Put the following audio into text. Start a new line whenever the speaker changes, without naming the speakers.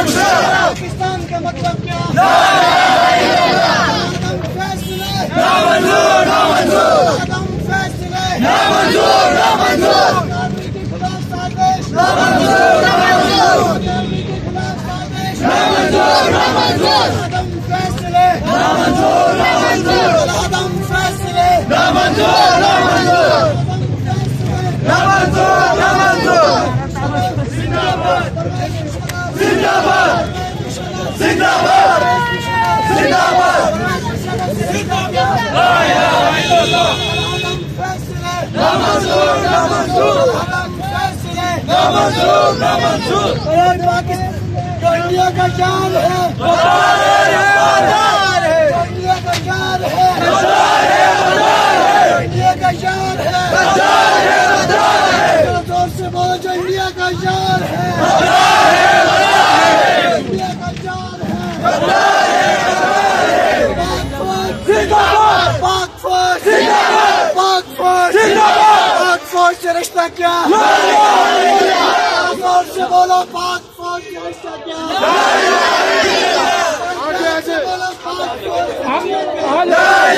पाकिस्तान का मतलब क्या? फैसले के खिलाफ साजिश, फैसले जो इंडिया का जान है, इंडिया का जान है, इंडिया का जान है, जोर से बोलो जो इंडिया का जान है, इंडिया का जान है। पाक फौज से रिश्ता क्या? जोर से बोलो पाक फौज से रिश्ता क्या? बोलो पाक फौज।